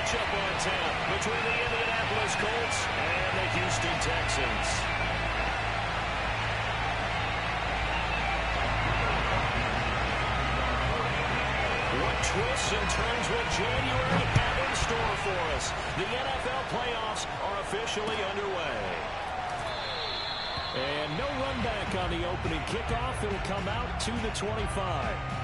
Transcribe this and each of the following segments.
matchup on tap between the Indianapolis Colts and the Houston Texans. What twists and turns will January have in store for us? The NFL playoffs are officially underway. And no run back on the opening kickoff. It'll come out to the 25.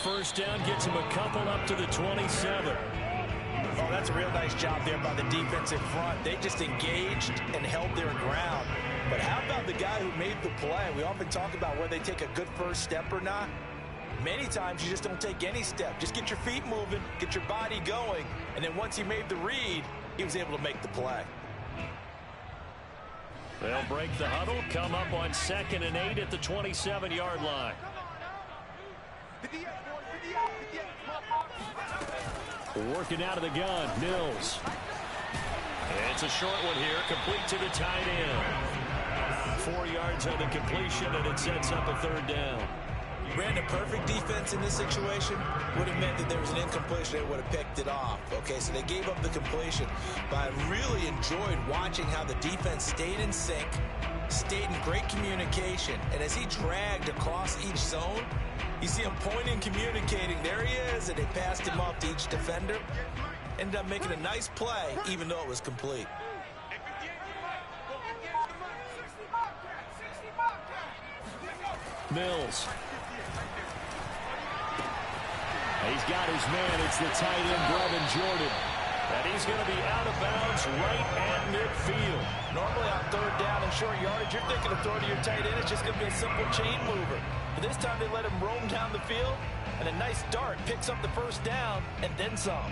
First down gets him a couple up to the 27. Oh, that's a real nice job there by the defensive front. They just engaged and held their ground. But how about the guy who made the play? We often talk about whether they take a good first step or not. Many times you just don't take any step. Just get your feet moving, get your body going, and then once he made the read, he was able to make the play. They'll break the huddle, come up on 2nd and 8 at the 27-yard line. Working out of the gun, Mills. It's a short one here, complete to the tight end. 4 yards on the completion, and it sets up a 3rd down. Ran a perfect defense in this situation. Would have meant that there was an incompletion. They would have picked it off. Okay, so they gave up the completion. But I really enjoyed watching how the defense stayed in sync, stayed in great communication, and as he dragged across each zone, you see him pointing, communicating. There he is, and they passed him off to each defender. Ended up making a nice play, even though it was complete. Mills. He's got his man. It's the tight end, Brevin Jordan. And he's going to be out of bounds right at midfield. Normally on 3rd down and short yardage, you're thinking of throwing to your tight end. It's just going to be a simple chain mover. But this time they let him roam down the field, and a nice dart picks up the 1st down and then some.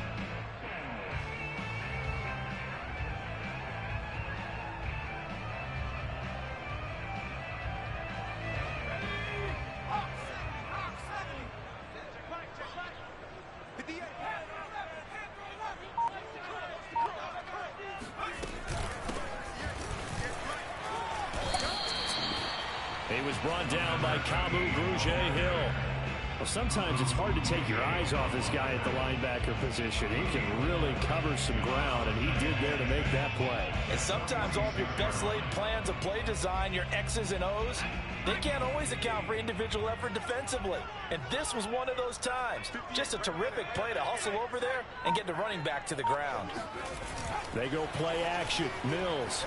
He was brought down by Kamu Grugier-Hill. Well, sometimes it's hard to take your eyes off this guy at the linebacker position. He can really cover some ground, and he did there to make that play. And sometimes all of your best laid plans of play design, your X's and O's, they can't always account for individual effort defensively. And this was one of those times. Just a terrific play to hustle over there and get the running back to the ground. They go play action. Mills.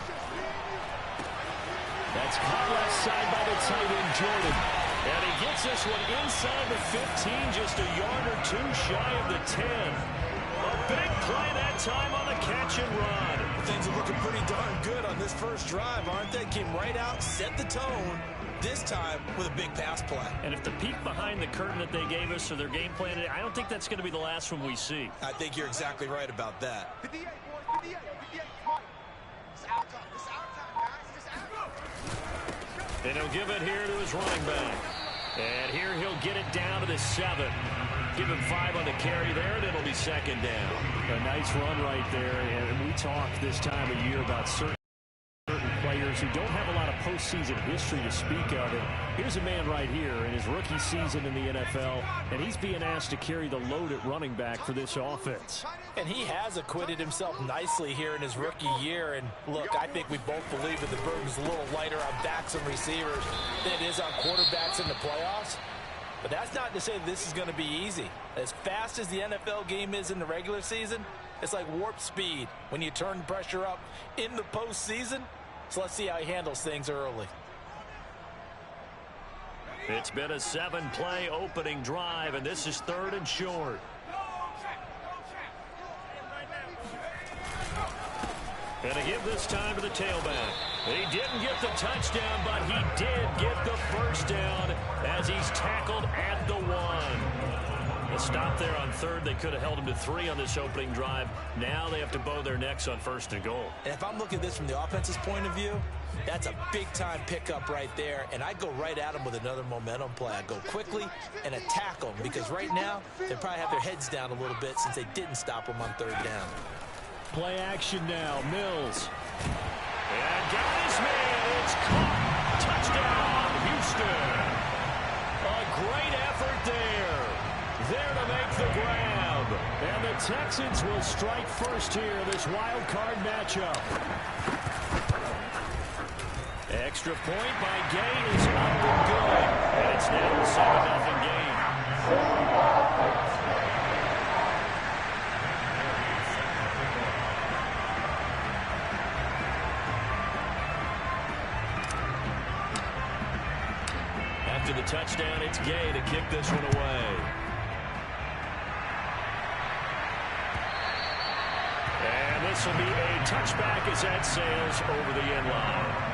That's caught left side by the tight end, Jordan. And he gets this one inside the 15, just a yard or two shy of the 10. A big play that time on the catch and run. Things are looking pretty darn good on this first drive, aren't they? Came right out, set the tone, this time with a big pass play. And if the peek behind the curtain that they gave us or their game plan, I don't think that's going to be the last one we see. I think you're exactly right about that. And he'll give it here to his running back. And here he'll get it down to the 7. Give him 5 on the carry there, and it'll be 2nd down. A nice run right there. And we talk this time of year about certain players who don't have a lot of postseason history to speak of. And here's a man right here in his rookie season in the NFL, and he's being asked to carry the load at running back for this offense. And he has acquitted himself nicely here in his rookie year. And look, I think we both believe that the burden's a little lighter on backs and receivers than it is on quarterbacks in the playoffs. But that's not to say that this is going to be easy. As fast as the NFL game is in the regular season, it's like warp speed when you turn pressure up in the postseason. So let's see how he handles things early. It's been a 7-play opening drive, and this is 3rd and short. And to give this time to the tailback. He didn't get the touchdown, but he did get the first down as he's tackled at the 1. A stop there on third. They could have held him to 3 on this opening drive. Now they have to bow their necks on 1st and goal. And if I'm looking at this from the offense's point of view, that's a big-time pickup right there, and I go right at them with another momentum play. I go quickly and attack them because right now they probably have their heads down a little bit since they didn't stop them on 3rd down. Play action now. Mills. And got his man. It's caught. Touchdown, Houston. A great effort there. There to make the grab. And the Texans will strike first here, this wild card matchup. Extra point by Gay is up and good. And it's now a 7-0 game. After the touchdown, it's Gay to kick this one away. And this will be a touchback as that sails over the end line.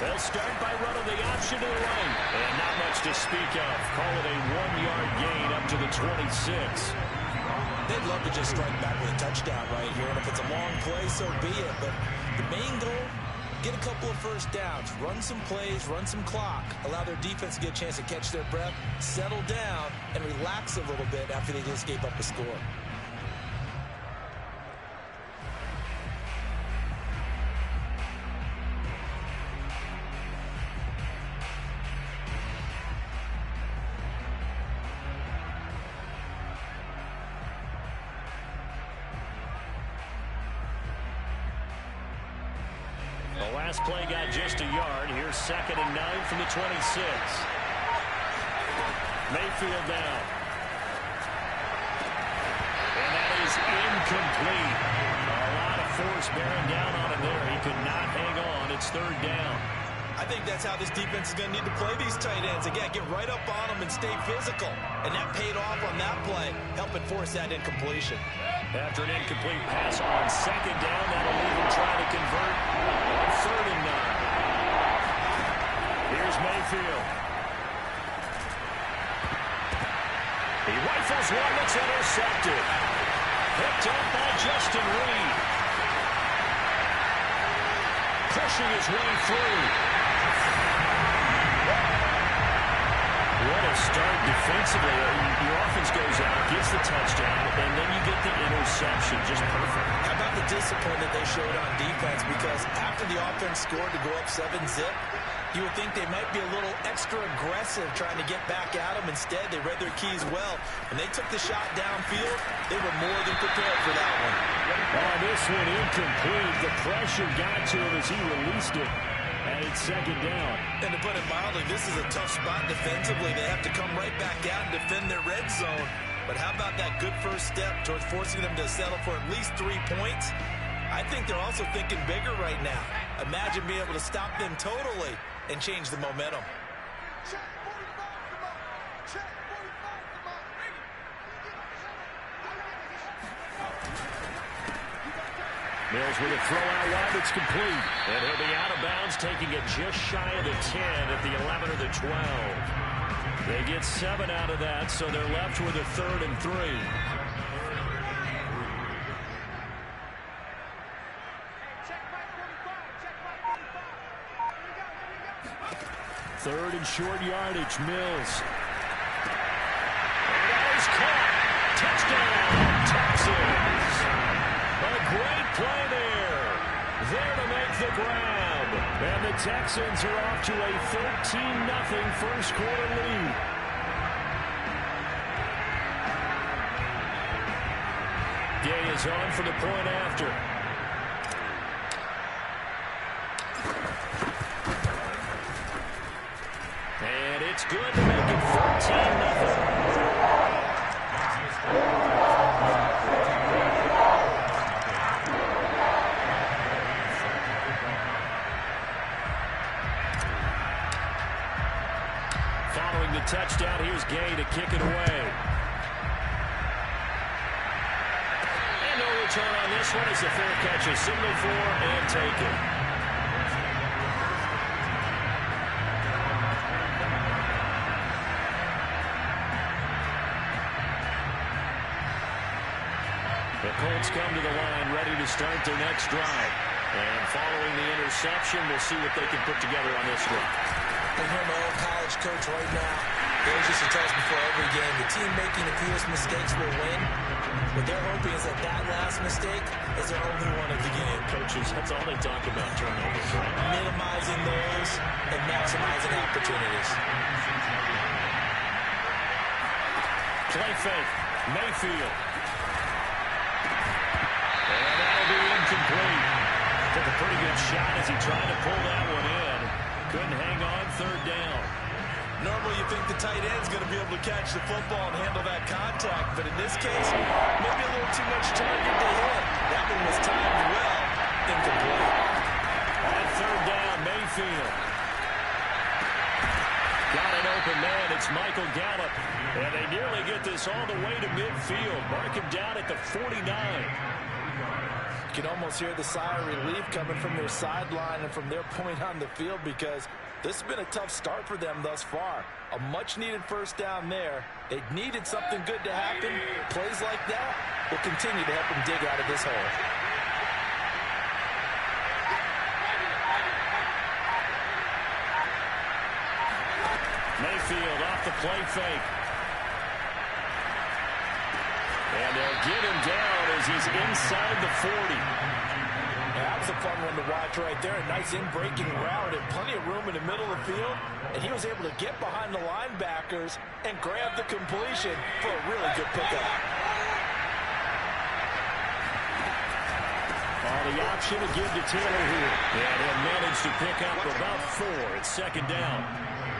They'll start by running the option to the right. And not much to speak of. Call it a 1-yard gain up to the 26. They'd love to just strike back with a touchdown right here. And if it's a long play, so be it. But the main goal, get a couple of first downs. Run some plays, run some clock. Allow their defense to get a chance to catch their breath, settle down, and relax a little bit after they just gave up a score. The last play got just a yard. Here's 2nd and 9 from the 26. Mayfield down. And that is incomplete. A lot of force bearing down on him there. He could not hang on. It's 3rd down. I think that's how this defense is going to need to play these tight ends. Again, get right up on them and stay physical. And that paid off on that play, helping force that incompletion. After an incomplete pass on 2nd down, that'll leave him trying to convert on 3rd and 9. Here's Mayfield. He rifles one that's intercepted. Picked up by Justin Reed. Pushing his way through. What a start defensively. Your offense goes out, gets the touchdown, and then you get the interception. Just perfect. How about the discipline that they showed on defense? Because after the offense scored to go up 7-zip, you would think they might be a little extra aggressive trying to get back at them. Instead, they read their keys well. When they took the shot downfield, they were more than prepared for that one. Oh, this one incomplete. The pressure got to him as he released it. And it's 2nd down. And to put it mildly, this is a tough spot defensively. They have to come right back out and defend their red zone. But how about that good first step towards forcing them to settle for at least 3 points? I think they're also thinking bigger right now. Imagine being able to stop them totally and change the momentum. Mills with a throw out wide that's complete. And he'll be out of bounds, taking it just shy of the 10 at the 11 or the 12. They get 7 out of that, so they're left with a 3rd and 3. Third and short yardage, Mills. And that is caught. Touchdown, Texans. A great play there. there to make the grab. And the Texans are off to a 13-0 first quarter lead. Gay is on for the point after. And it's good to make it 14-0. Following the touchdown, here's Gay to kick it away. And no return on this one as the fair catch is signaled for and taken. The Colts come to the line ready to start their next drive. And following the interception, we'll see what they can put together on this one. I hear my old college coach right now. They used to tell us before every game, the team making the fewest mistakes will win. What they're hoping is that that last mistake is their only one of the game. Coaches, that's all they talk about, turnovers, right? Minimizing those and maximizing opportunities. Play fake. Mayfield. And that'll be incomplete. Took a pretty good shot as he tried to pull that one in. Couldn't hang on, third down. Normally you think the tight end's going to be able to catch the football and handle that contact, but in this case, maybe a little too much target to hit. That one was timed well. Incomplete. On third down, Mayfield. Got an open man. It's Michael Gallup. And they nearly get this all the way to midfield. Mark him down at the 49. You can almost hear the sigh of relief coming from their sideline and from their point on the field because this has been a tough start for them thus far. A much-needed first down there. They needed something good to happen. Plays like that will continue to help them dig out of this hole. Mayfield off the play fake. And they'll get him down as he's inside the 40. That was a fun one to watch right there. A nice in-breaking route and plenty of room in the middle of the field. And he was able to get behind the linebackers and grab the completion for a really good pickup. The option to give to Taylor here. And he'll manage to pick up about 4. It's second down.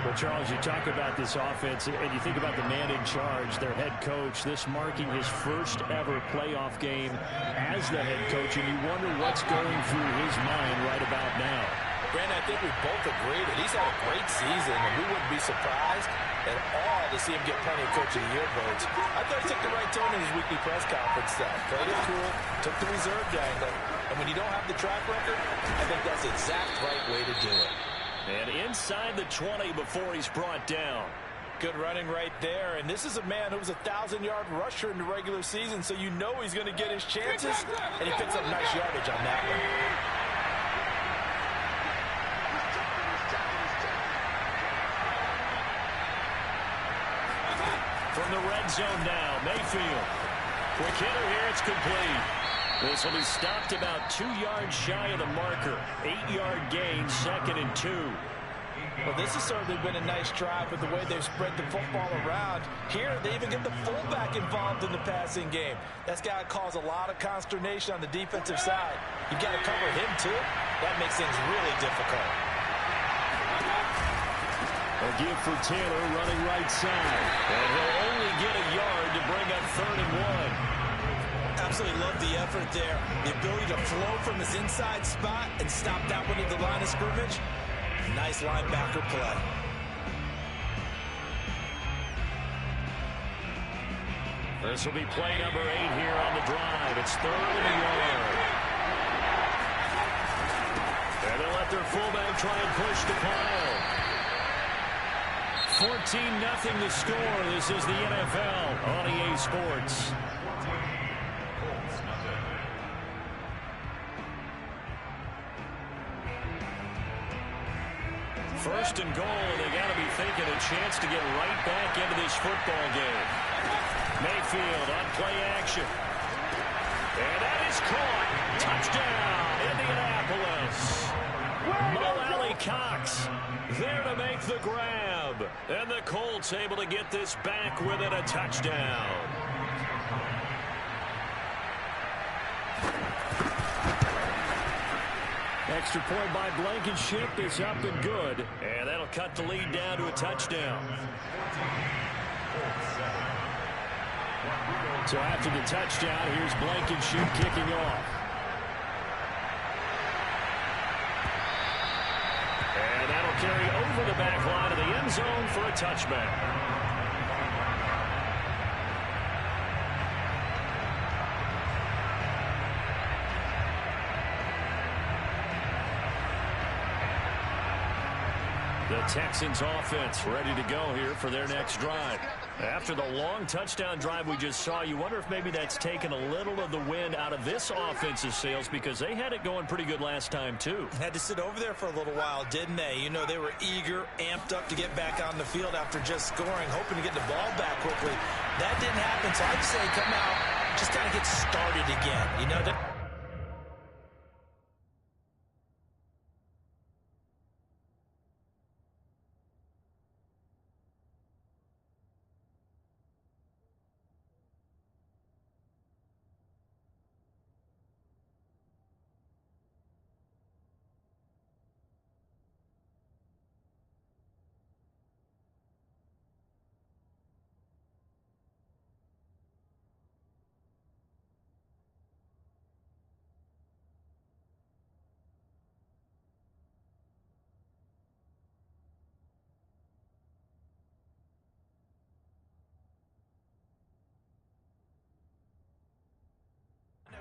Well, Charles, you talk about this offense, and you think about the man in charge, their head coach, this marking his first ever playoff game as the head coach, and you wonder what's going through his mind right about now. Brandon, I think we both agree that he's had a great season, and we wouldn't be surprised at all to see him get plenty of Coach of the Year votes. I thought he took the right tone in his weekly press conference, though. Played it cool, took the reserved angle, and when you don't have the track record, I think that's the exact right way to do it. And inside the 20 before he's brought down. Good running right there. And this is a man who was a 1,000-yard rusher in the regular season, so you know he's going to get his chances. And he picks up nice yardage on that one. From the red zone now, Mayfield. Quick hitter here, it's complete. This will be stopped about 2 yards shy of the marker. 8-yard gain, 2nd and 2. Well, this has certainly been a nice drive with the way they've spread the football around. Here, they even get the fullback involved in the passing game. That's got to cause a lot of consternation on the defensive side. You've got to cover him, too. That makes things really difficult. A give for Taylor running right side. And he'll only get a yard to bring up 3rd and 1. Absolutely love the effort there. The ability to flow from his inside spot and stop that one at the line of scrimmage. Nice linebacker play. This will be play number 8 here on the drive. It's 3rd and a yard. And they'll let their fullback try and push the pile. 14-0 the score. This is the NFL on EA Sports. First and goal, and they got to be thinking a chance to get right back into this football game. Mayfield on play action. And that is caught. Touchdown, Indianapolis. Cox there to make the grab. And the Colts able to get this back within a touchdown. Extra point by Blankenship is up and good. And that'll cut the lead down to a touchdown. So after the touchdown, here's Blankenship kicking off. And that'll carry over the back line of the end zone for a touchback. The Texans offense ready to go here for their next drive. After the long touchdown drive we just saw, you wonder if maybe that's taken a little of the wind out of this offensive sails, because they had it going pretty good last time too. Had to sit over there for a little while, didn't they? You know, they were eager, amped up to get back on the field after just scoring, hoping to get the ball back quickly. That didn't happen, so I'd say come out, just kind of get started again. You know,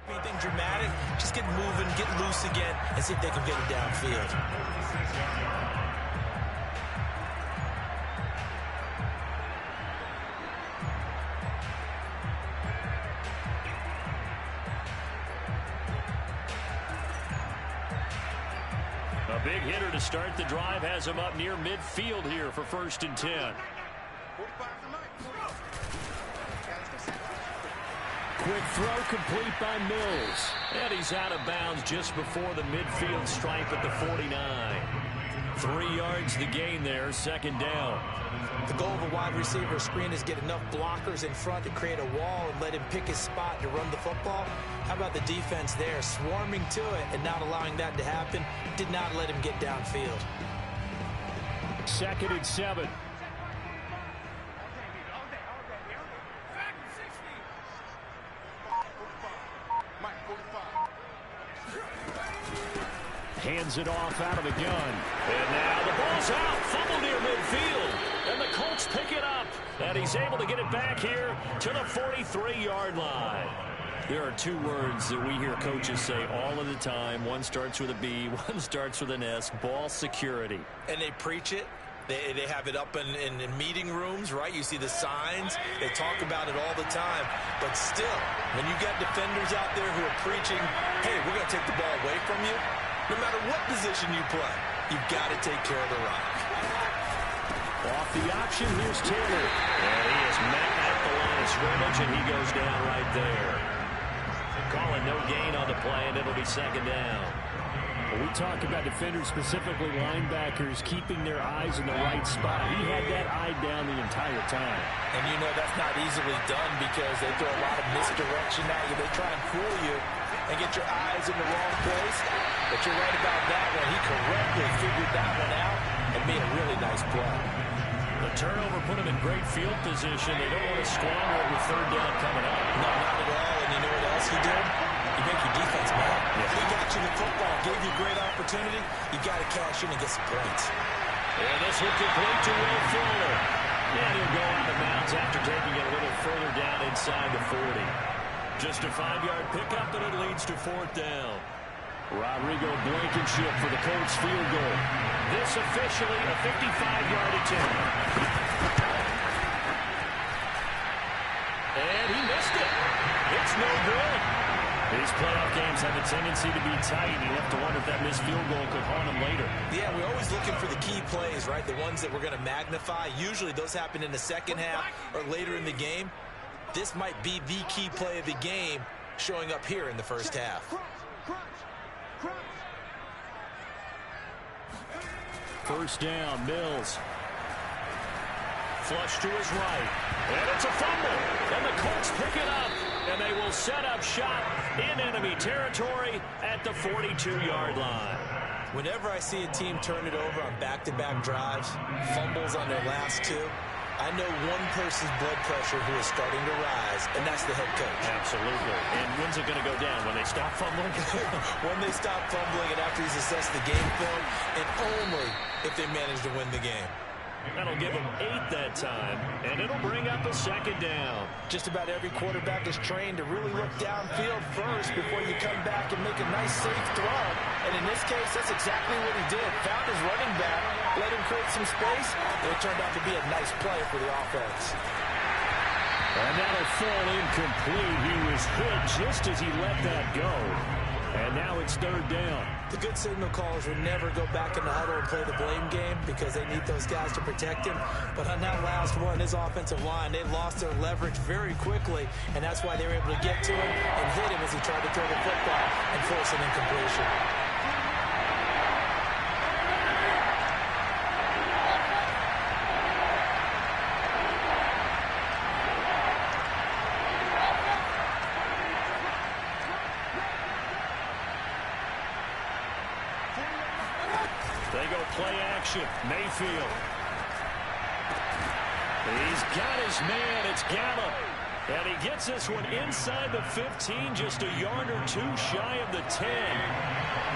anything dramatic, just get moving, get loose again, and see if they can get it downfield. A big hitter to start the drive has him up near midfield here for 1st and 10. Quick throw complete by Mills. And he's out of bounds just before the midfield stripe at the 49. 3 yards the gain there, 2nd down. The goal of a wide receiver screen is get enough blockers in front to create a wall and let him pick his spot to run the football. How about the defense there, swarming to it and not allowing that to happen? Did not let him get downfield. 2nd and 7. Hands it off out of the gun. And now the ball's out. Fumble near midfield. And the Colts pick it up. And he's able to get it back here to the 43-yard line. There are 2 words that we hear coaches say all of the time. One starts with a B, one starts with an S. Ball security. And they preach it. They have it up in meeting rooms, right? You see the signs. They talk about it all the time. But still, when you got defenders out there who are preaching, hey, we're going to take the ball away from you, no matter what position you play, you've got to take care of the rock. Off the option, here's Taylor. And he is met at the line of scrimmage, and he goes down right there. Calling no gain on the play, and it'll be 2nd down. Well, we talk about defenders, specifically linebackers, keeping their eyes in the right spot. He had that eye down the entire time. And you know that's not easily done because they throw a lot of misdirection at you. They try and fool you and get your eyes in the wrong place. But you're right about that one. He correctly figured that one out and made a really nice play. The turnover put him in great field position. They don't want to squander it with 3rd down coming up. No, not at all. And you know what else he did? You make your defense mad. Yeah. He got you the football, gave you a great opportunity. You got to cash in and get some points. And this will complete to Will Fuller. And he'll go out of bounds after taking it a little further down inside the 40. Just a 5-yard pickup, and it leads to 4th down. Rodrigo Blankenship for the Colts field goal. This officially a 55-yard attempt. And he missed it. It's no good. These playoff games have a tendency to be tight. You have to wonder if that missed field goal could haunt him later. Yeah, we're always looking for the key plays, right? The ones that we're going to magnify. Usually those happen in the 2nd half or later in the game. This might be the key play of the game showing up here in the 1st half. First down, Mills. Flush to his right. And it's a fumble. And the Colts pick it up. And they will set up shop in enemy territory at the 42-yard line. Whenever I see a team turn it over on back-to-back drives, fumbles on their last two, I know one person's blood pressure who is starting to rise, and that's the head coach. Absolutely. And when's it going to go down? When they stop fumbling? When they stop fumbling and after he's assessed the game film, and only if they manage to win the game. That'll give them 8 that time, and it'll bring up a second down. Just about every quarterback is trained to really look downfield first before you come back and make a nice, safe throw. And in this case, that's exactly what he did. Found his running back, let him create some space, and it turned out to be a nice play for the offense. And that'll fall incomplete. He was hit just as he let that go. And now it's third down. The good signal callers would never go back in the huddle and play the blame game because they need those guys to protect him. But on that last one, his offensive line, they lost their leverage very quickly, and that's why they were able to get to him and hit him as he tried to throw the football and force an incompletion. They go play action. Mayfield. He's got his man. It's Gallup. And he gets this one inside the 15, just a yard or two shy of the 10.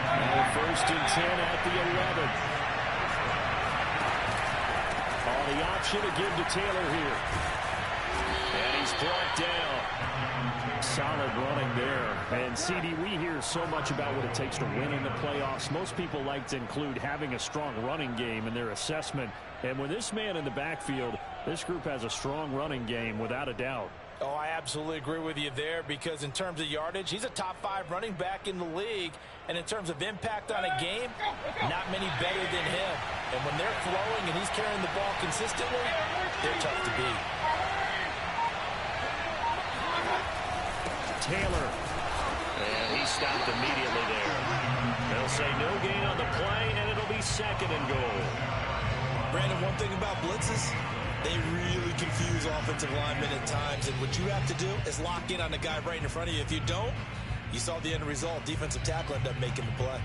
Now first and 10 at the 11. The option to give to Taylor here. And he's brought down. Solid running there. And, CD, we hear so much about what it takes to win in the playoffs. Most people like to include having a strong running game in their assessment. And with this man in the backfield, this group has a strong running game without a doubt. Oh, I absolutely agree with you there because in terms of yardage, he's a top 5 running back in the league. And in terms of impact on a game, not many better than him. And when they're flowing and he's carrying the ball consistently, they're tough to beat. Taylor. And he stopped immediately there. They'll say no gain on the play, and it'll be second and goal. Brandon, one thing about blitzes, they really confuse offensive linemen at times, and what you have to do is lock in on the guy right in front of you. If you don't, you saw the end result. Defensive tackle ended up making the play.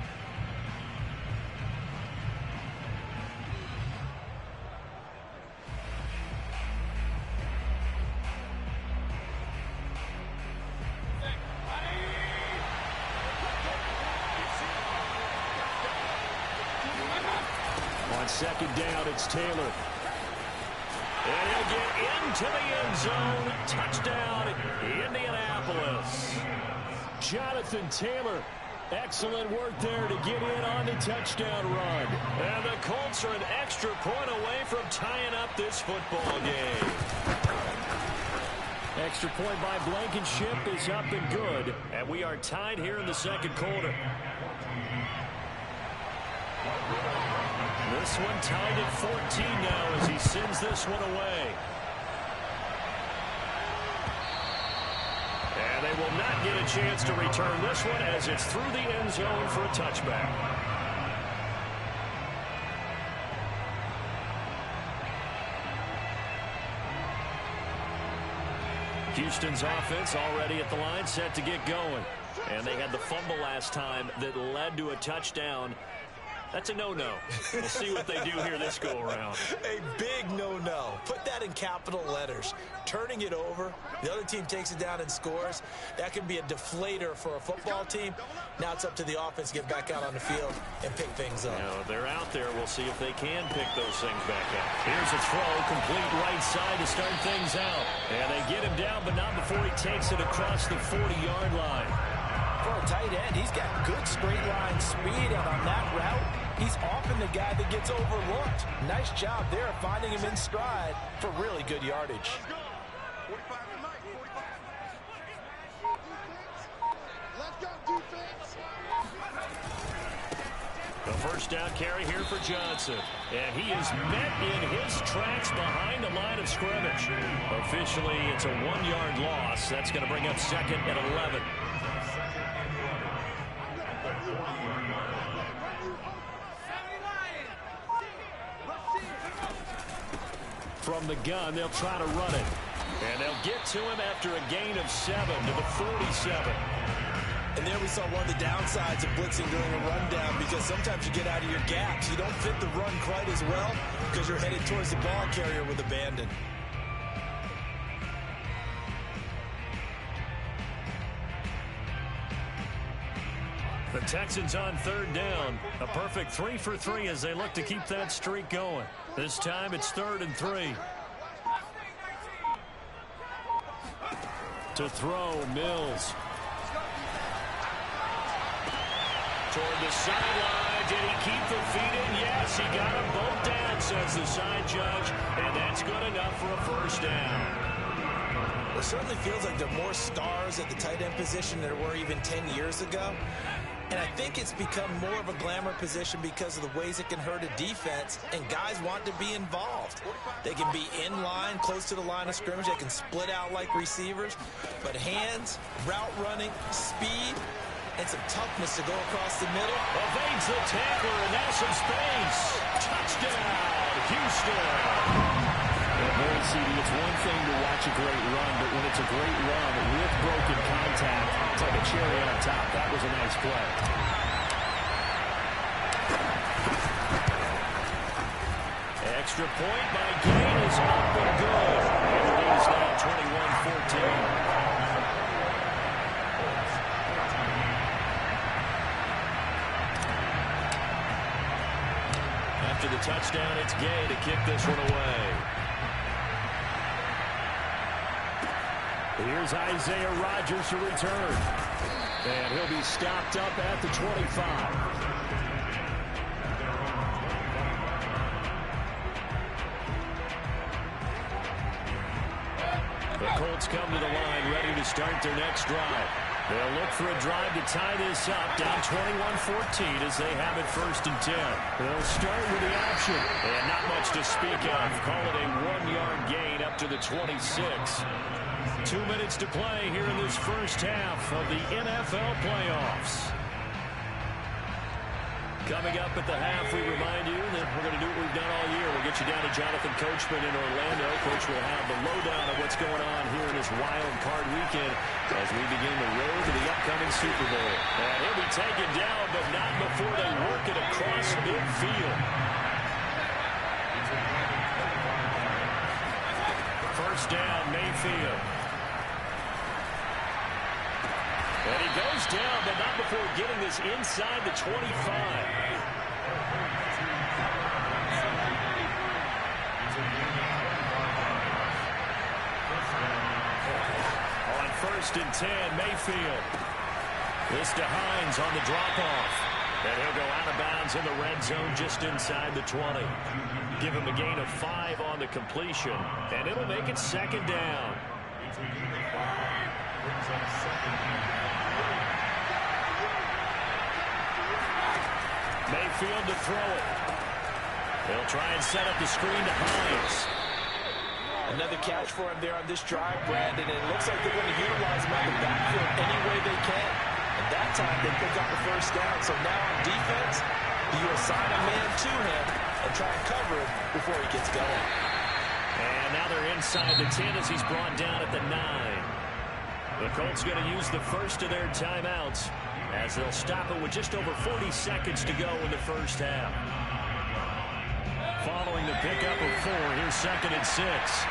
On second down, it's Taylor. And he'll get into the end zone. Touchdown, Indianapolis. Jonathan Taylor, excellent work there to get in on the touchdown run. And the Colts are an extra point away from tying up this football game. Extra point by Blankenship is up and good. And we are tied here in the second quarter. This one tied at 14 now as he sends this one away. And they will not get a chance to return this one as it's through the end zone for a touchback. Houston's offense already at the line, set to get going. And they had the fumble last time that led to a touchdown. That's a no-no. We'll see what they do here this go-around. A big no-no. Put that in capital letters. Turning it over, the other team takes it down and scores. That can be a deflator for a football team. Now it's up to the offense to get back out on the field and pick things up. You know, they're out there. We'll see if they can pick those things back up. Here's a throw, complete right side to start things out. And they get him down, but not before he takes it across the 40-yard line. For a tight end, he's got good straight line speed, and on that route, he's often the guy that gets overlooked. Nice job there finding him in stride for really good yardage. The first down carry here for Johnson. And he is met in his tracks behind the line of scrimmage. Officially, it's a 1-yard loss. That's going to bring up second and 11. from the gun. They'll try to run it. And they'll get to him after a gain of 7 to the 47. And there we saw one of the downsides of blitzing during a rundown, because sometimes you get out of your gaps. You don't fit the run quite as well because you're headed towards the ball carrier with abandon. The Texans on 3rd down. A perfect 3 for 3 as they look to keep that streak going. This time it's 3rd and 3. To throw, Mills. Toward the sideline. Did he keep the feet in? Yes, he got them both down, says the side judge. And that's good enough for a first down. It certainly feels like there are more stars at the tight end position than there were even 10 years ago. And I think it's become more of a glamour position because of the ways it can hurt a defense, and guys want to be involved. They can be in line, close to the line of scrimmage. They can split out like receivers. But hands, route running, speed, and some toughness to go across the middle. Evades the tackler, and now some space. Touchdown, Houston. Boy, CD, it's one thing to watch a great run, but when it's a great run with broken contact, it's like a cherry on top. That was a nice play. Extra point by Gain is up and good. And the lead is now 21-14. After the touchdown, it's Gay to kick this one away. Here's Isaiah Rodgers to return. And he'll be stopped up at the 25. The Colts come to the line, ready to start their next drive. They'll look for a drive to tie this up, down 21-14 as they have it 1st and 10. They'll start with the option. And not much to speak of. Call it a 1-yard gain up to the 26. 2 minutes to play here in this first half of the NFL playoffs. Coming up at the half, we remind you that we're going to do what we've done all year. We'll get you down to Jonathan Coachman in Orlando. Coach will have the lowdown of what's going on here in this wild card weekend as we begin the road to the upcoming Super Bowl. And he'll be taken down, but not before they work it across midfield. First down, Mayfield. And he goes down, but not before getting this inside the 25. On 1st and 10, Mayfield. This to Hines on the drop-off. And he'll go out of bounds in the red zone just inside the 20. Give him a gain of 5 on the completion. And it'll make it 2nd down. Mayfield to throw it. They'll try and set up the screen to Hines. Another catch for him there on this drive, Brandon. And it looks like they're going to utilize him on the backfield any way they can. And that time they pick up the first down. So now on defense, you assign a man to him and try and cover him before he gets going. And now they're inside the 10 as he's brought down at the 9. The Colts going to use the first of their timeouts as they'll stop it with just over 40 seconds to go in the first half. Following the pickup of 4, here's 2nd and 6.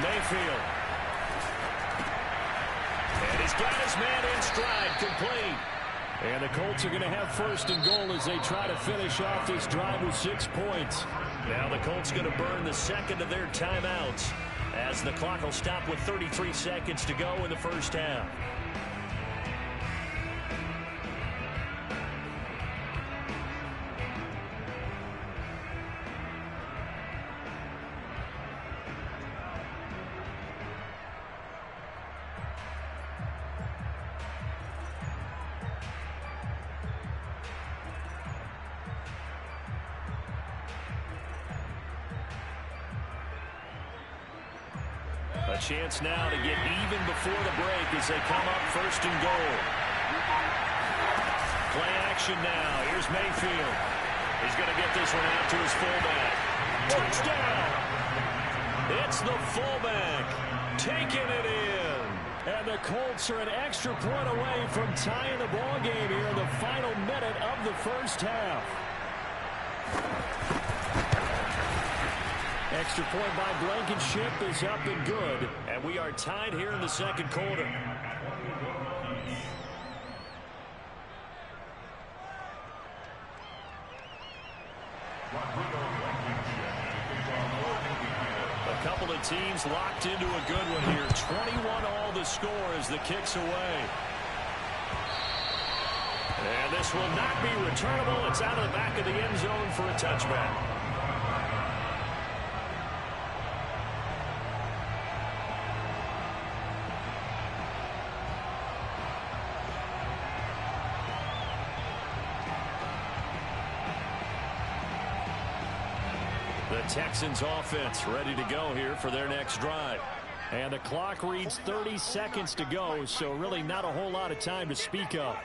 Mayfield. And he's got his man in stride, complete. And the Colts are going to have 1st and goal as they try to finish off this drive with 6 points. Now the Colts going to burn the 2nd of their timeouts as the clock will stop with 33 seconds to go in the first half. A chance now to get even before the break as they come up 1st and goal. Play action now. Here's Mayfield. He's going to get this one out to his fullback. Touchdown! It's the fullback taking it in. And the Colts are an extra point away from tying the ball game here in the final minute of the first half. Extra point by Blankenship is up and good. And we are tied here in the second quarter. A couple of teams locked into a good one here. 21-all the score as the kick's away. And this will not be returnable. It's out of the back of the end zone for a touchback. The Texans offense ready to go here for their next drive. And the clock reads 30 seconds to go, so really not a whole lot of time to speak of.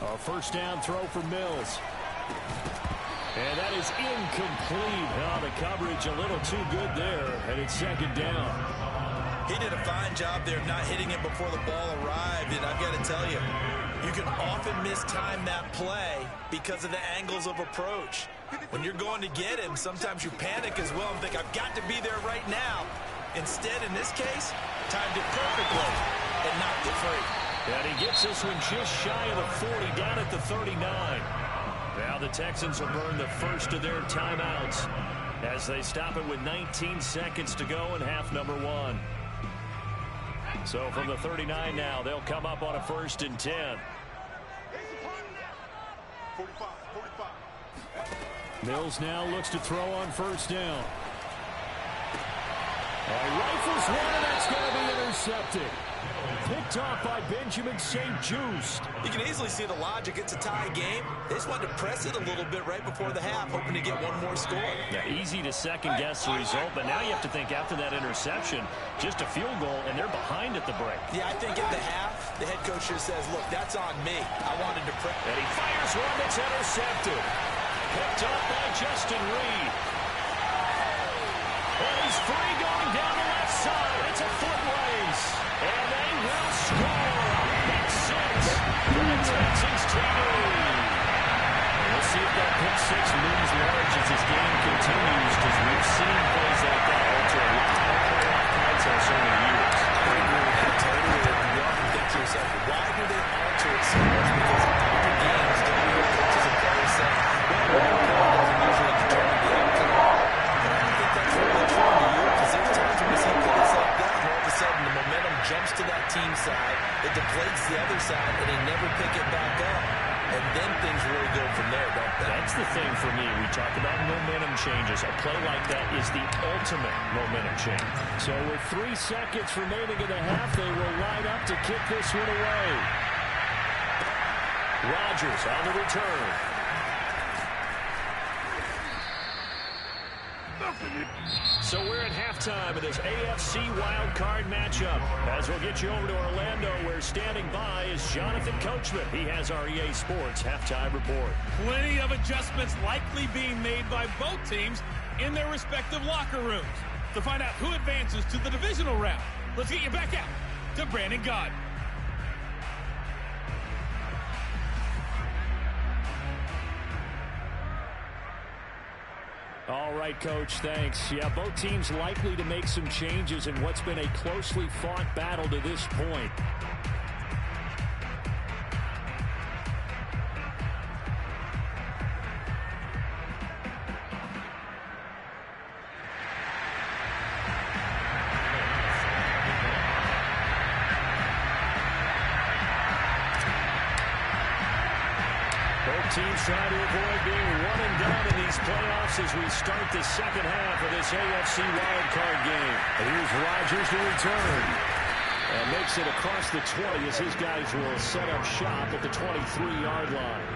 A first down throw for Mills. And that is incomplete. Oh, the coverage a little too good there, and it's second down. He did a fine job there of not hitting it before the ball arrived, and I've got to tell you, you can often mistime that play because of the angles of approach. When you're going to get him, sometimes you panic as well and think, I've got to be there right now. Instead, in this case, timed it perfectly and knocked it free. And he gets this one just shy of the 40, down at the 39. Now the Texans will burn the first of their timeouts as they stop it with 19 seconds to go in half number one. So from the 39 now, they'll come up on a 1st and 10. 45. Mills now looks to throw on first down. And rifles one, and that's going to be intercepted. Picked off by Benjamin St-Juste. You can easily see the logic. It's a tie game. They just wanted to press it a little bit right before the half, hoping to get one more score. Yeah, easy to second-guess the result, but now you have to think after that interception, just a field goal, and they're behind at the break. Yeah, I think at the half, the head coach just says, look, that's on me. I wanted to press. And he fires one that's intercepted. Picked up by Justin Reed. And he's free going down the left side. It's a foot race. And they will score. Pick six for the Texans team. We'll see if that pick six looms large as this game continues, because we've seen plays like that alter a lot of playoff contests over the years. I agree with you totally. You often think to yourself, why do they alter it so much? Because after games, don't you hear coaches and players say, well, one call doesn't usually determine the outcome. I don't think that's really true to you, because there's times when we see plays like that, and all of a sudden the momentum jumps to that team side, it deflates the other side, and they never pick it back up. And then things really go from there, don't they? That's the thing for me. We talk about momentum changes. A play like that is the ultimate momentum change. So with 3 seconds remaining in the half, they will line up to kick this one away. Rodgers on the return. So we're at halftime of this AFC wildcard matchup. As we'll get you over to Orlando, where standing by is Jonathan Coachman. He has our EA Sports halftime report. Plenty of adjustments likely being made by both teams in their respective locker rooms. To find out who advances to the divisional round, let's get you back out to Brandon Gaudin. All right, Coach, thanks. Yeah, both teams likely to make some changes in what's been a closely fought battle to this point. Teams trying to avoid being one and done in these playoffs as we start the second half of this AFC wildcard game. And here's Rodgers to return. And makes it across the 20 as his guys will set up shop at the 23-yard line.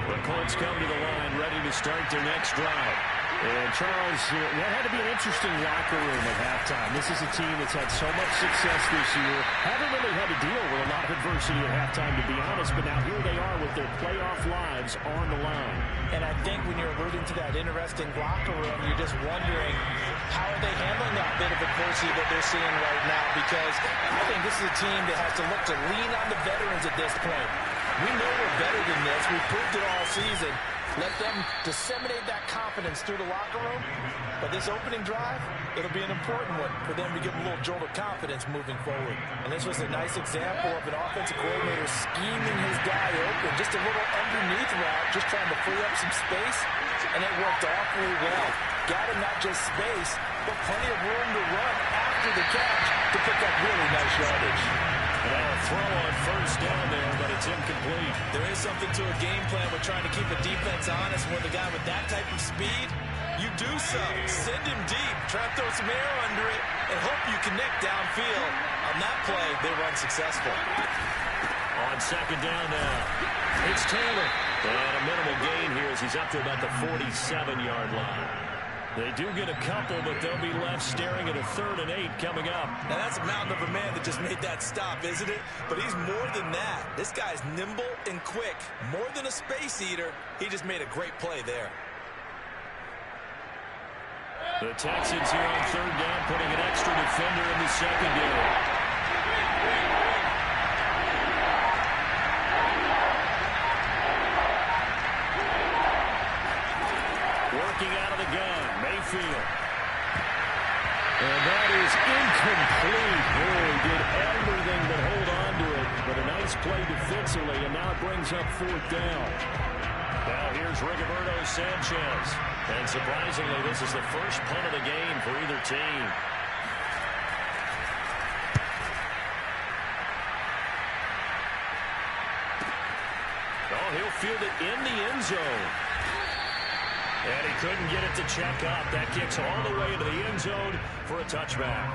The Colts come to the line ready to start their next drive. And, Charles, that had to be an interesting locker room at halftime. This is a team that's had so much success this year. Haven't really had to deal with a lot of adversity at halftime, to be honest. But now here they are with their playoff lives on the line. And I think when you're alluding to that interesting locker room, you're just wondering how are they handling that bit of adversity that they're seeing right now? Because I think this is a team that has to look to lean on the veterans at this point. We know we're better than this. We've proved it all season. Let them disseminate that confidence through the locker room. But this opening drive, it'll be an important one for them to give them a little jolt of confidence moving forward. And this was a nice example of an offensive coordinator scheming his guy open. Just a little underneath route, just trying to free up some space. And it worked awfully well. Got him not just space, but plenty of room to run after the catch to pick up really nice yardage. And a throw on first down there, but it's incomplete. There is something to a game plan with trying to keep a defense honest. With a guy with that type of speed, you do so. Send him deep, try to throw some air under it, and hope you connect downfield. On that play, they were unsuccessful. On second down now, it's Taylor. And a minimal gain here as he's up to about the 47-yard line. They do get a couple, but they'll be left staring at a 3rd and 8 coming up. Now, that's a mountain of a man that just made that stop, isn't it? But he's more than that. This guy's nimble and quick. More than a space eater, he just made a great play there. The Texans here on 3rd down, putting an extra defender in the secondary. Working out of the gun, Mayfield. And that is incomplete. Oh, he did everything but hold on to it. But a nice play defensively, and now it brings up 4th down. Now here's Rigoberto Sanchez. And surprisingly, this is the first punt of the game for either team. Oh, he'll field it in the end zone. And he couldn't get it to check up. That kicks all the way into the end zone for a touchback.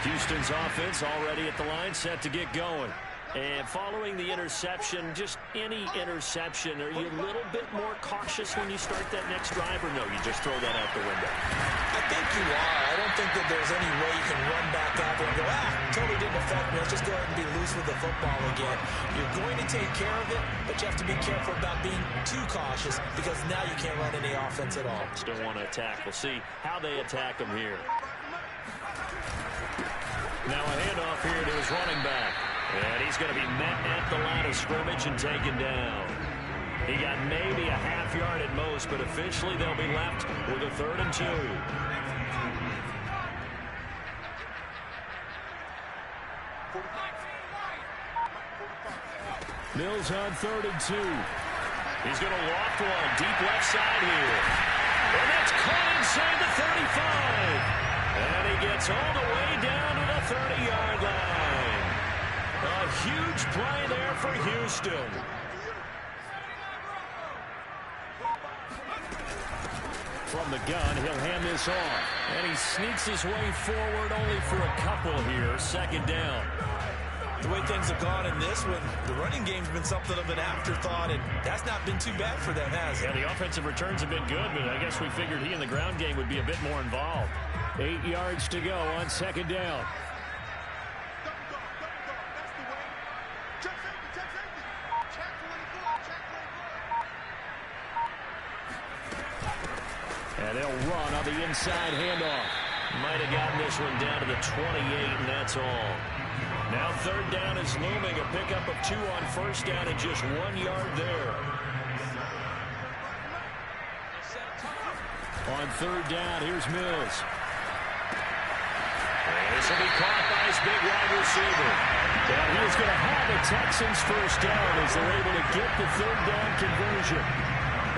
Houston's offense already at the line, set to get going. And following the interception, just any interception, are you a little bit more cautious when you start that next drive, or no, you just throw that out the window? I think you are. I don't think that there's any way you can run back out there and go, totally didn't affect me. Let's just go ahead and be loose with the football again. You're going to take care of it, but you have to be careful about being too cautious because now you can't run any offense at all. Still want to attack. We'll see how they attack him here. Now a handoff here to his running back. And he's going to be met at the line of scrimmage and taken down. He got maybe a half yard at most, but officially they'll be left with a 3rd and 2. Mills on 3rd and 2. He's going to loft one deep left side here. And that's caught inside the 35. And he gets all the way down to the 30-yard line. A huge play there for Houston. From the gun, he'll hand this off. And he sneaks his way forward only for a couple here. 2nd down. The way things have gone in this one, the running game's been something of an afterthought, and that's not been too bad for them, has it? Yeah, the offensive returns have been good, but I guess we figured he in the ground game would be a bit more involved. 8 yards to go on 2nd down. And they'll run on the inside handoff. Might have gotten this one down to the 28, and that's all. Now 3rd down is looming. A pickup of 2 on 1st down and just 1 yard there. On 3rd down, here's Mills. And this will be caught by his big wide receiver. And he's going to have the Texans 1st down as they're able to get the 3rd down conversion.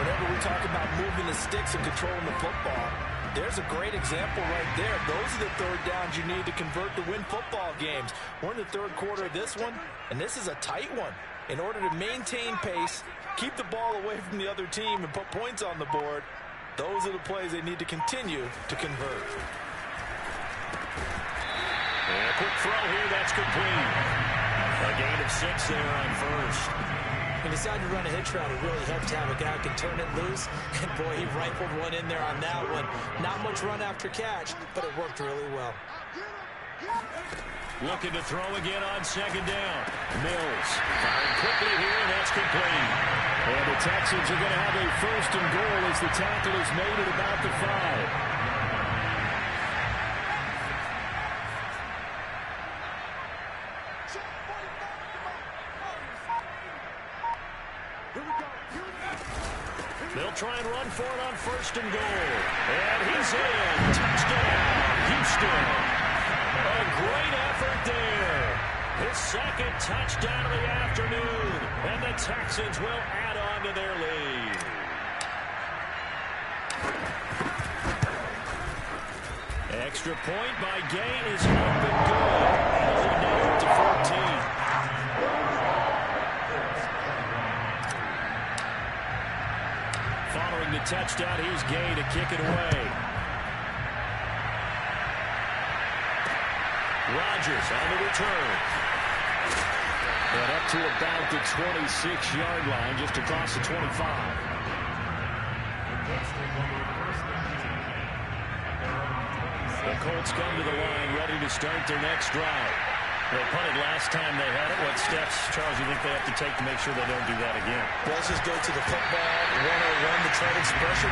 Whenever we talk about moving the sticks and controlling the football, there's a great example right there. Those are the 3rd downs you need to convert to win football games. We're in the 3rd quarter of this one, and this is a tight one. In order to maintain pace, keep the ball away from the other team, and put points on the board, those are the plays they need to continue to convert. And a quick throw here, that's complete. A gain of 6 there on first. He decided to run a hitch route. It really helped to have a guy who can turn it loose. And, boy, he rifled one in there on that one. Not much run after catch, but it worked really well. Looking to throw again on second down. Mills firing quickly here, and that's complete. And the Texans are going to have a first and goal as the tackle is made at about the 5. They'll try and run for it on first and goal. And he's in. Touchdown, Houston. A great effort there. His second touchdown of the afternoon. And the Texans will add on to their lead. Extra point by Gay is up and good. Only nailed to 14. Following the touchdown, here's Gay to kick it away. Rodgers on the return. And up to about the 26-yard line, just across the 25. The Colts come to the line, ready to start their next drive. They punted last time they had it. What steps, Charles, you think they have to take to make sure they don't do that again? Well, let's just go to the football 101, the trade expression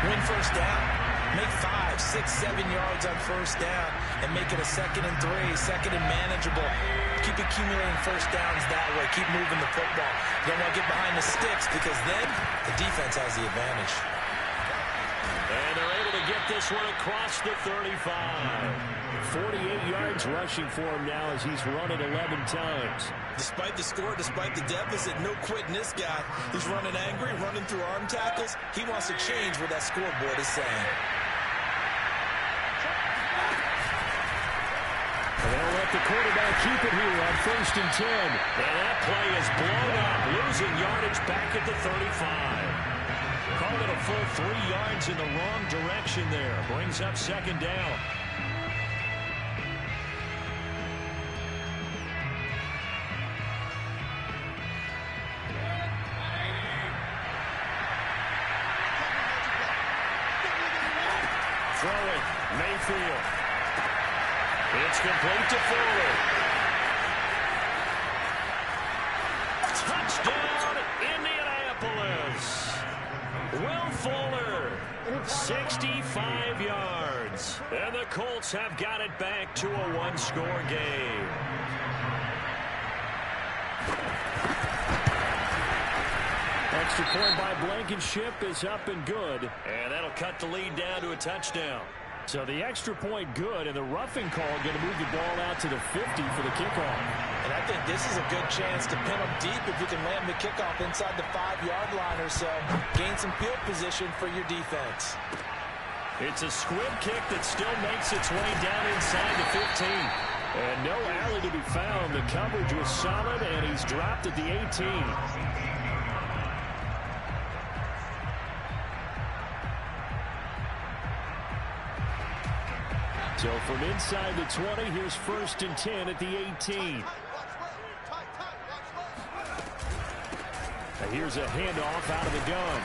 101. Win first down. Make 5, 6, 7 yards on first down and make it a 2nd and 3, 2nd and manageable. Keep accumulating first downs that way. Keep moving the football. You don't want to get behind the sticks because then the defense has the advantage. And they're able to get this one across the 35. 48 yards rushing for him now as he's run it 11 times. Despite the score, despite the deficit, no quitting this guy. He's running angry, running through arm tackles. He wants to change what that scoreboard is saying. They'll let the quarterback keep it here on first and 10. And that play is blown up, losing yardage back at the 35. Called it a full 3 yards in the wrong direction there. Brings up second down. Throwing, Mayfield. It's complete to Fuller. Touchdown, Indianapolis. Will Fuller, 65 yards. And the Colts have got it back to a one-score game. Extra point by Blankenship is up and good. And that'll cut the lead down to a touchdown. So the extra point good, and the roughing call going to move the ball out to the 50 for the kickoff. And I think this is a good chance to pin them deep if you can land the kickoff inside the 5-yard line or so. Gain some field position for your defense. It's a squib kick that still makes its way down inside the 15. And no alley to be found. The coverage was solid, and he's dropped at the 18. So from inside the 20, here's first and 10 at the 18. And here's a handoff out of the gun.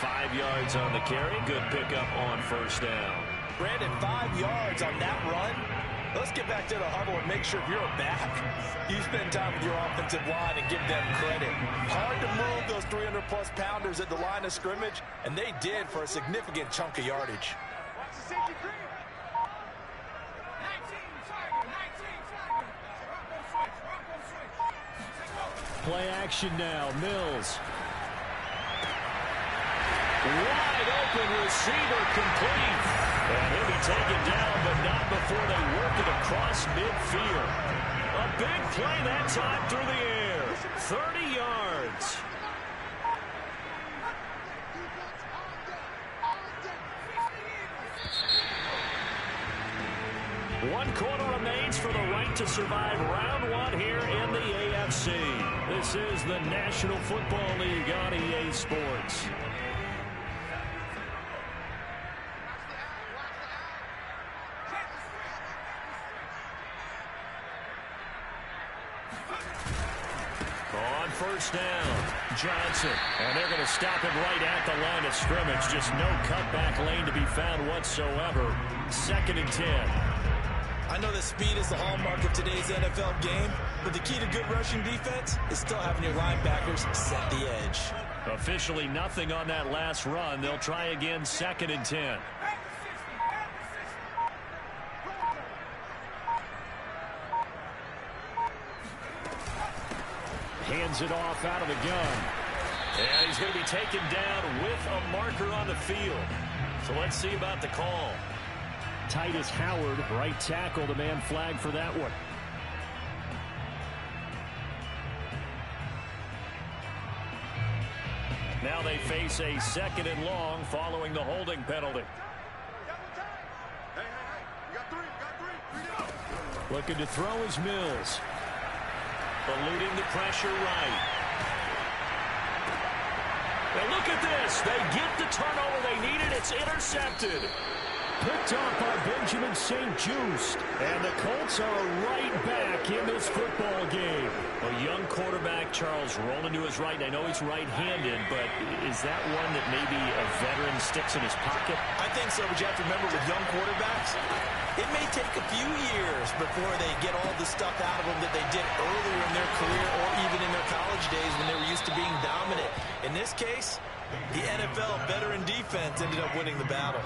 5 yards on the carry. Good pickup on first down. Brandon, 5 yards on that run. Let's get back to the huddle and make sure if you're a back, you spend time with your offensive line and give them credit. Hard to move those 300-plus pounders at the line of scrimmage, and they did for a significant chunk of yardage. Play action now. Mills. Wide open receiver complete. And he'll be taken down, but not before they work it across midfield. A big play that time through the air. 30 yards. One quarter remains for the right to survive round one here in the AFC. This is the National Football League on EA Sports. On first down, Johnson. And they're going to stop him right at the line of scrimmage. Just no cutback lane to be found whatsoever. 2nd and 10. I know that speed is the hallmark of today's NFL game, but the key to good rushing defense is still having your linebackers set the edge. Officially nothing on that last run. They'll try again, 2nd and 10. Hands it off out of the gun. And he's going to be taken down with a marker on the field. So let's see about the call. Titus Howard, right tackle, the man flagged for that one. Now they face a 2nd and long following the holding penalty. Looking to throw is Mills. Eluding the pressure right. And look at this. They get the turnover they needed. It's intercepted. Picked up by Benjamin St-Juste. And the Colts are right back in this football game. A young quarterback, Charles, rolling to his right. I know he's right-handed, but is that one that maybe a veteran sticks in his pocket? I think so, but you have to remember with young quarterbacks, it may take a few years before they get all the stuff out of them that they did earlier in their career or even in their college days when they were used to being dominant. In this case, the NFL veteran defense ended up winning the battle.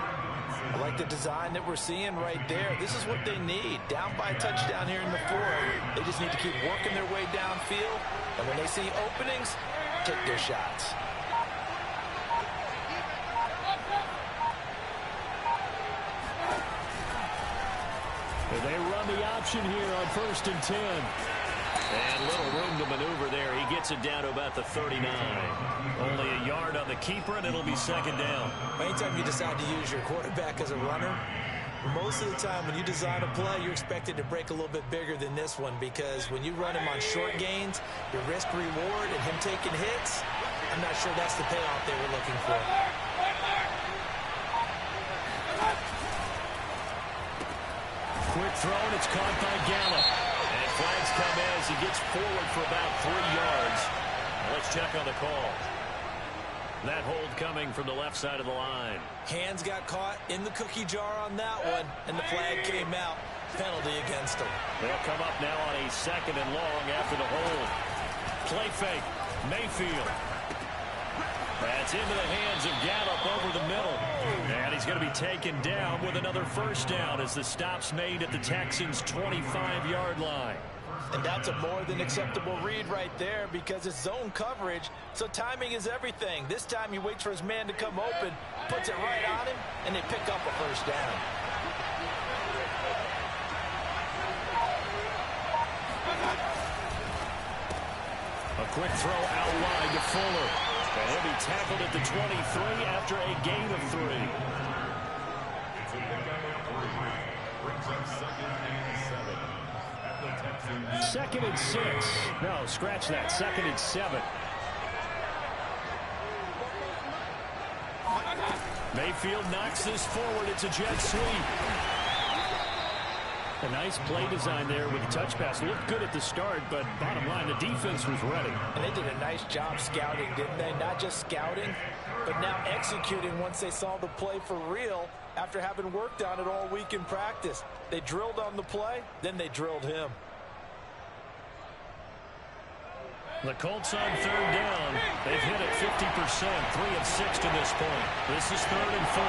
I like the design that we're seeing right there. This is what they need. Down by a touchdown here in the 4th. They just need to keep working their way downfield. And when they see openings, take their shots. And they run the option here on 1st and 10. And little room to maneuver there. He gets it down to about the 39. Only a yard on the keeper, and it'll be 2nd down. Anytime you decide to use your quarterback as a runner, most of the time when you design a play, you're expected to break a little bit bigger than this one, because when you run him on short gains, your risk-reward and him taking hits, I'm not sure that's the payoff they were looking for. Quick throw, and it's caught by Gallup. And flags come in as he gets forward for about 3 yards. Let's check on the call. That hold coming from the left side of the line. Hands got caught in the cookie jar on that one, and the flag came out. Penalty against him. They'll come up now on a 2nd and long after the hold. Play fake. Mayfield. That's into the hands of Gallup over the middle. And he's going to be taken down with another 1st down as the stop's made at the Texans' 25-yard line. And that's a more than acceptable read right there, because it's zone coverage, so timing is everything. This time he waits for his man to come open, puts it right on him, and they pick up a 1st down. A quick throw out wide to Fuller. And he'll be tackled at the 23 after a gain of 3. Second and 6. No, scratch that. 2nd and 7. Mayfield knocks this forward. It's a jet sweep. A nice play design there with the touch pass. Looked good at the start, but bottom line, the defense was ready. And they did a nice job scouting, didn't they? Not just scouting, but now executing once they saw the play for real after having worked on it all week in practice. They drilled on the play, then they drilled him. The Colts on 3rd down. They've hit it 50%, 3 of 6 to this point. This is 3rd and 4.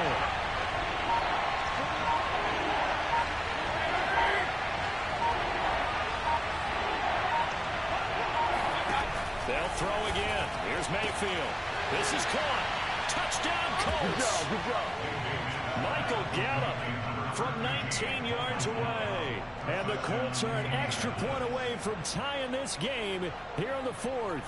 They'll throw again. Here's Mayfield. This is caught. Touchdown, Colts. Good job. Michael Gallup from 19 yards away. And the Colts are an extra point away from tying this game here in the 4th.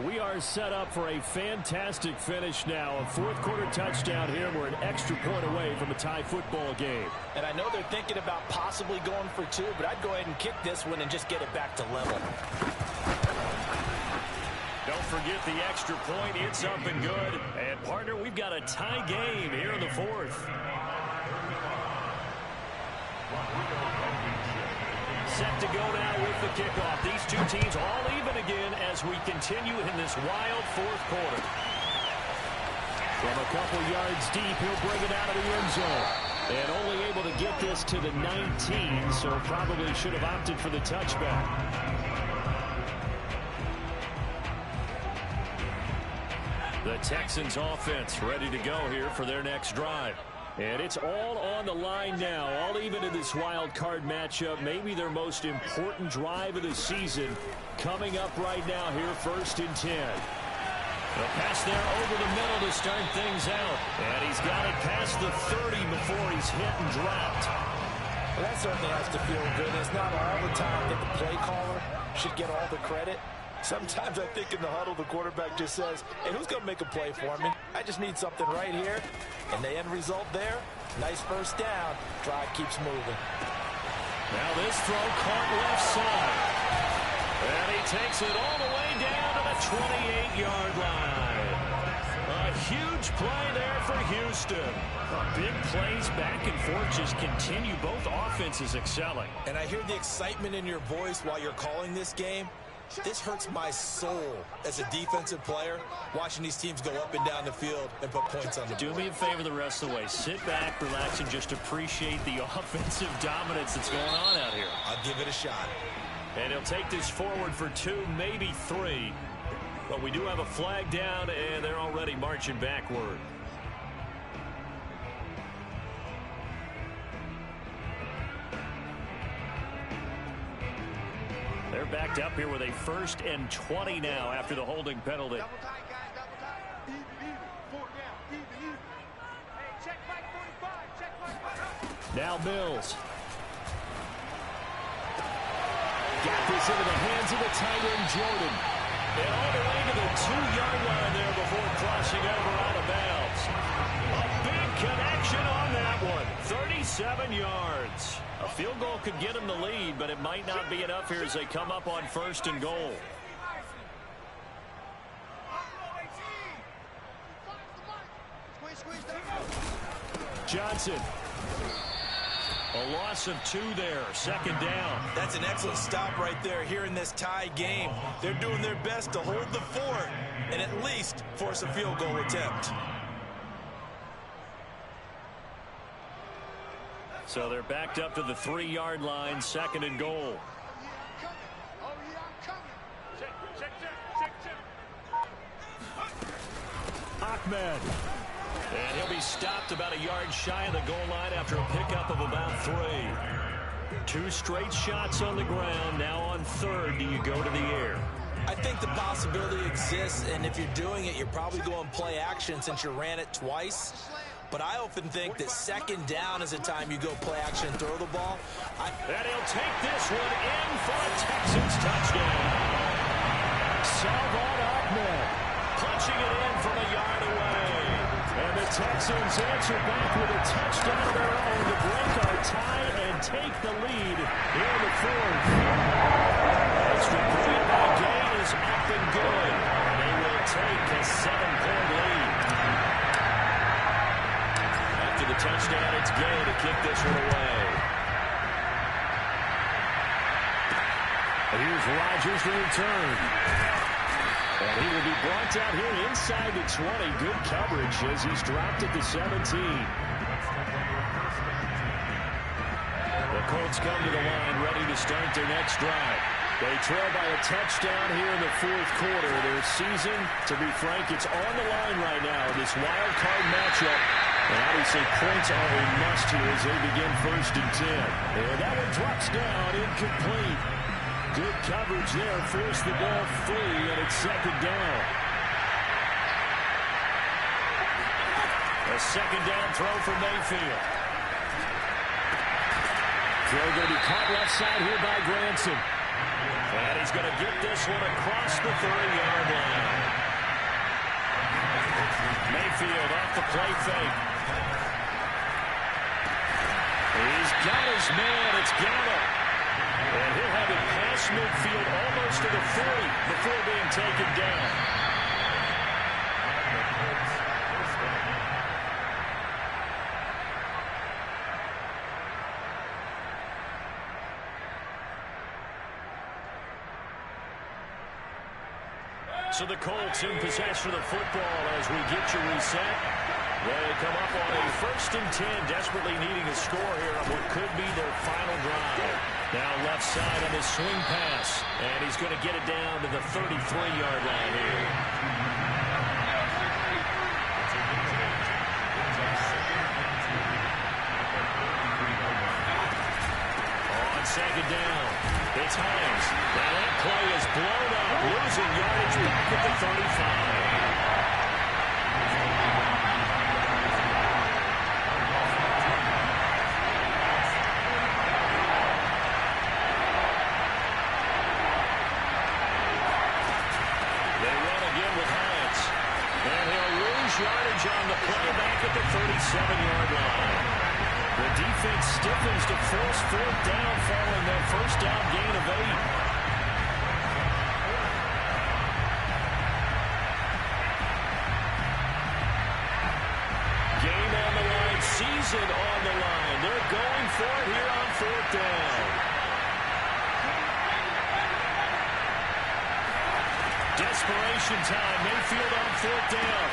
We are set up for a fantastic finish now. A 4th quarter touchdown here. We're an extra point away from a tie football game. And I know they're thinking about possibly going for 2, but I'd go ahead and kick this one and just get it back to level. Don't forget the extra point. It's up and good. And, partner, we've got a tie game here in the 4th. set to go now with the kickoff. These two teams all even again as we continue in this wild fourth quarter. From a couple yards deep, he'll bring it out of the end zone. And only able to get this to the 19, so probably should have opted for the touchback. The Texans offense ready to go here for their next drive. And it's all on the line now, all even in this wild card matchup. Maybe their most important drive of the season coming up right now here, 1st and 10. The pass there over the middle to start things out. And he's got it past the 30 before he's hit and dropped. Well, that certainly has to feel good. It's not all the time that the play caller should get all the credit. Sometimes I think in the huddle, the quarterback just says, hey, who's going to make a play for me? I just need something right here. And the end result there, nice first down. Drive keeps moving. Now this throw caught left side. And he takes it all the way down to the 28-yard line. A huge play there for Houston. Big plays back and forth just continue. Both offenses excelling. And I hear the excitement in your voice while you're calling this game. This hurts my soul as a defensive player, watching these teams go up and down the field and put points on the board. Do me a favor the rest of the way. Sit back, relax, and just appreciate the offensive dominance that's going on out here. I'll give it a shot. And he'll take this forward for 2, maybe 3. But we do have a flag down, and they're already marching backward. They're backed up here with a 1st and 20 now after the holding penalty. Double tight, guys, double tight. Even, 4 down, even. Hey, check Mike 45, check Mike 45. Now Mills. Got this into the hands of the tight end, Jordan. And all the way to the 2-yard line there before crossing over out of bounds. A big connection on that one. 37 yards. A field goal could get him the lead, but it might not be enough here as they come up on 1st and goal. Johnson. A loss of 2 there. 2nd down. That's an excellent stop right there here in this tie game. They're doing their best to hold the fort and at least force a field goal attempt. So they're backed up to the 3-yard line, 2nd and goal. Oh, yeah, I'm coming. Check. Ahmed. And he'll be stopped about a yard shy of the goal line after a pickup of about 3. 2 straight shots on the ground. Now on 3rd, do you go to the air? I think the possibility exists, and if you're doing it, you're probably going play action since you ran it twice. But I often think that 2nd down is a time you go play action and throw the ball. And he'll take this one in for a Texans touchdown. Salvon Ahmed punching it in from a yard away. And the Texans answer back with a touchdown of their own to break our tie and take the lead here in the 4th. Extra point by Gain is up and good. They will take a 7-point lead. After the touchdown, it's Gay to kick this one away. Here's Rodgers to return. And he will be brought down here inside the 20. Good coverage as he's dropped at the 17. The Colts come to the line ready to start their next drive. They trail by a touchdown here in the 4th quarter. Their season, to be frank, it's on the line right now. This wild card matchup. And obviously points are a must here as they begin 1st and 10. And that one drops down, incomplete. Good coverage there, forced the ball free, and it's 2nd down. A 2nd down throw for Mayfield. Throw going to be caught left side here by Granson. And he's going to get this one across the 30-yard line. Mayfield off the play fake. He's got his man. It's Gallup. And he'll have it past midfield almost to the 40 before being taken down. So the Colts in possession of the football as we get you reset. They come up on a 1st and 10, desperately needing a score here on what could be their final drive. Now left side on his swing pass, and he's going to get it down to the 33-yard line here. On 2nd down, it's Hines. Now that play is blown up, losing yardage back at the 35. Yardage on the play back at the 37-yard line. The defense stiffens to force 4th down following that 1st down gain of 8. Game on the line, season on the line. They're going for it here on 4th down. Desperation time. Mayfield on 4th down.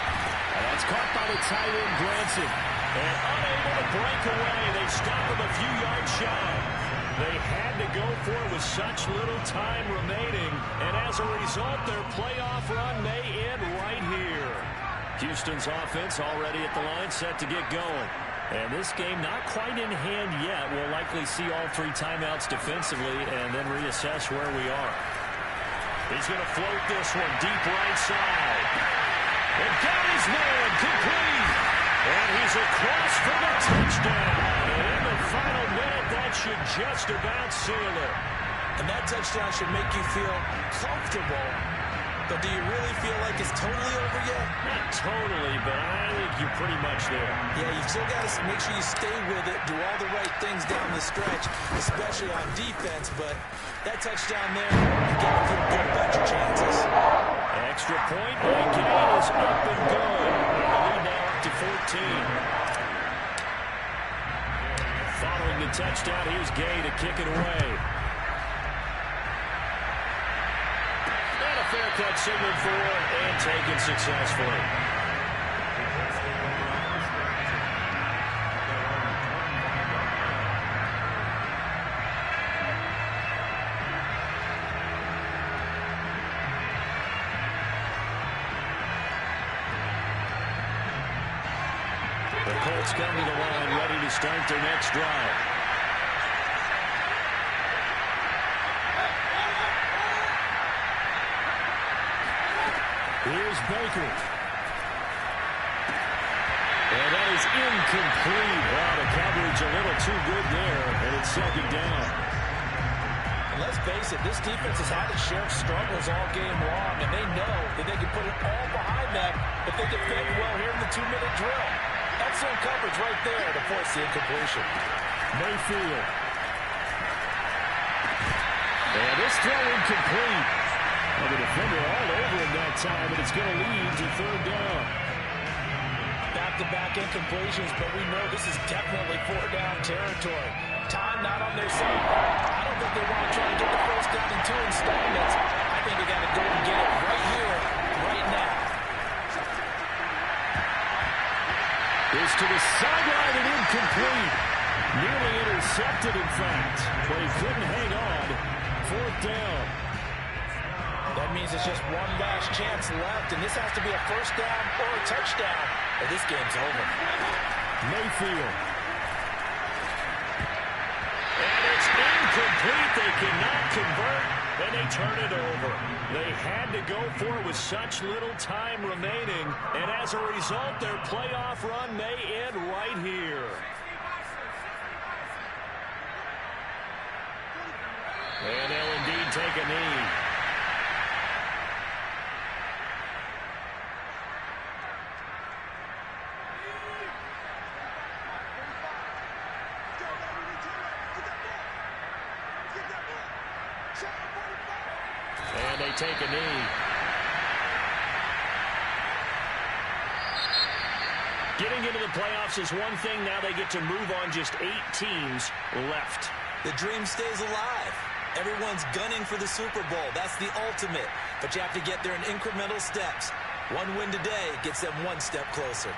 That's caught by the tight end, Granson. And unable to break away. They stop him a few yards shy. They had to go for it with such little time remaining. And as a result, their playoff run may end right here. Houston's offense already at the line, set to get going. And this game not quite in hand yet. We'll likely see all 3 timeouts defensively and then reassess where we are. He's going to float this one deep right side. And got his man, complete. And he's across for the touchdown. And in the final minute, that should just about seal it. And that touchdown should make you feel comfortable. But do you really feel like it's totally over yet? Not totally, but I think you're pretty much there. Yeah, you still got to make sure you stay with it, do all the right things down the stretch, especially on defense. But that touchdown there, you got to feel good about your chances. Extra point by Gay is up and good. And the lead now up to 14. Following the touchdown, here's Gay to kick it away. And a fair cut signal for and taken successfully. The Colts come to the line, ready to start their next drive. Here's Baker. And that is incomplete. Wow, the coverage a little too good there, and it's 2nd down. And let's face it, this defense has had its share of struggles all game long, and they know that they can put it all behind them if they defend well here in the 2-minute drill. Excellent coverage right there to force the incompletion. Mayfield. And this throw incomplete. Well, the defender all over him that time, and it's going to lead to 3rd down. Back-to-back incompletions, but we know this is definitely 4th-down territory. Time not on their side. I don't think they want to try to get the 1st down in 2 installments. I think they got to go and get it right here, right now. Is to the sideline and incomplete. Nearly intercepted, in fact, but he couldn't hang on. 4th down. That means it's just one last chance left, and this has to be a 1st down or a touchdown, or this game's over. Mayfield. And it's incomplete. They cannot convert, and they turn it over. They had to go for it with such little time remaining, and as a result, their playoff run may end right here. And they'll indeed take a knee. And they take a knee. Getting into the playoffs is one thing. Now they get to move on just 8 teams left. The dream stays alive. Everyone's gunning for the Super Bowl. That's the ultimate. But you have to get there in incremental steps. One win today gets them one step closer.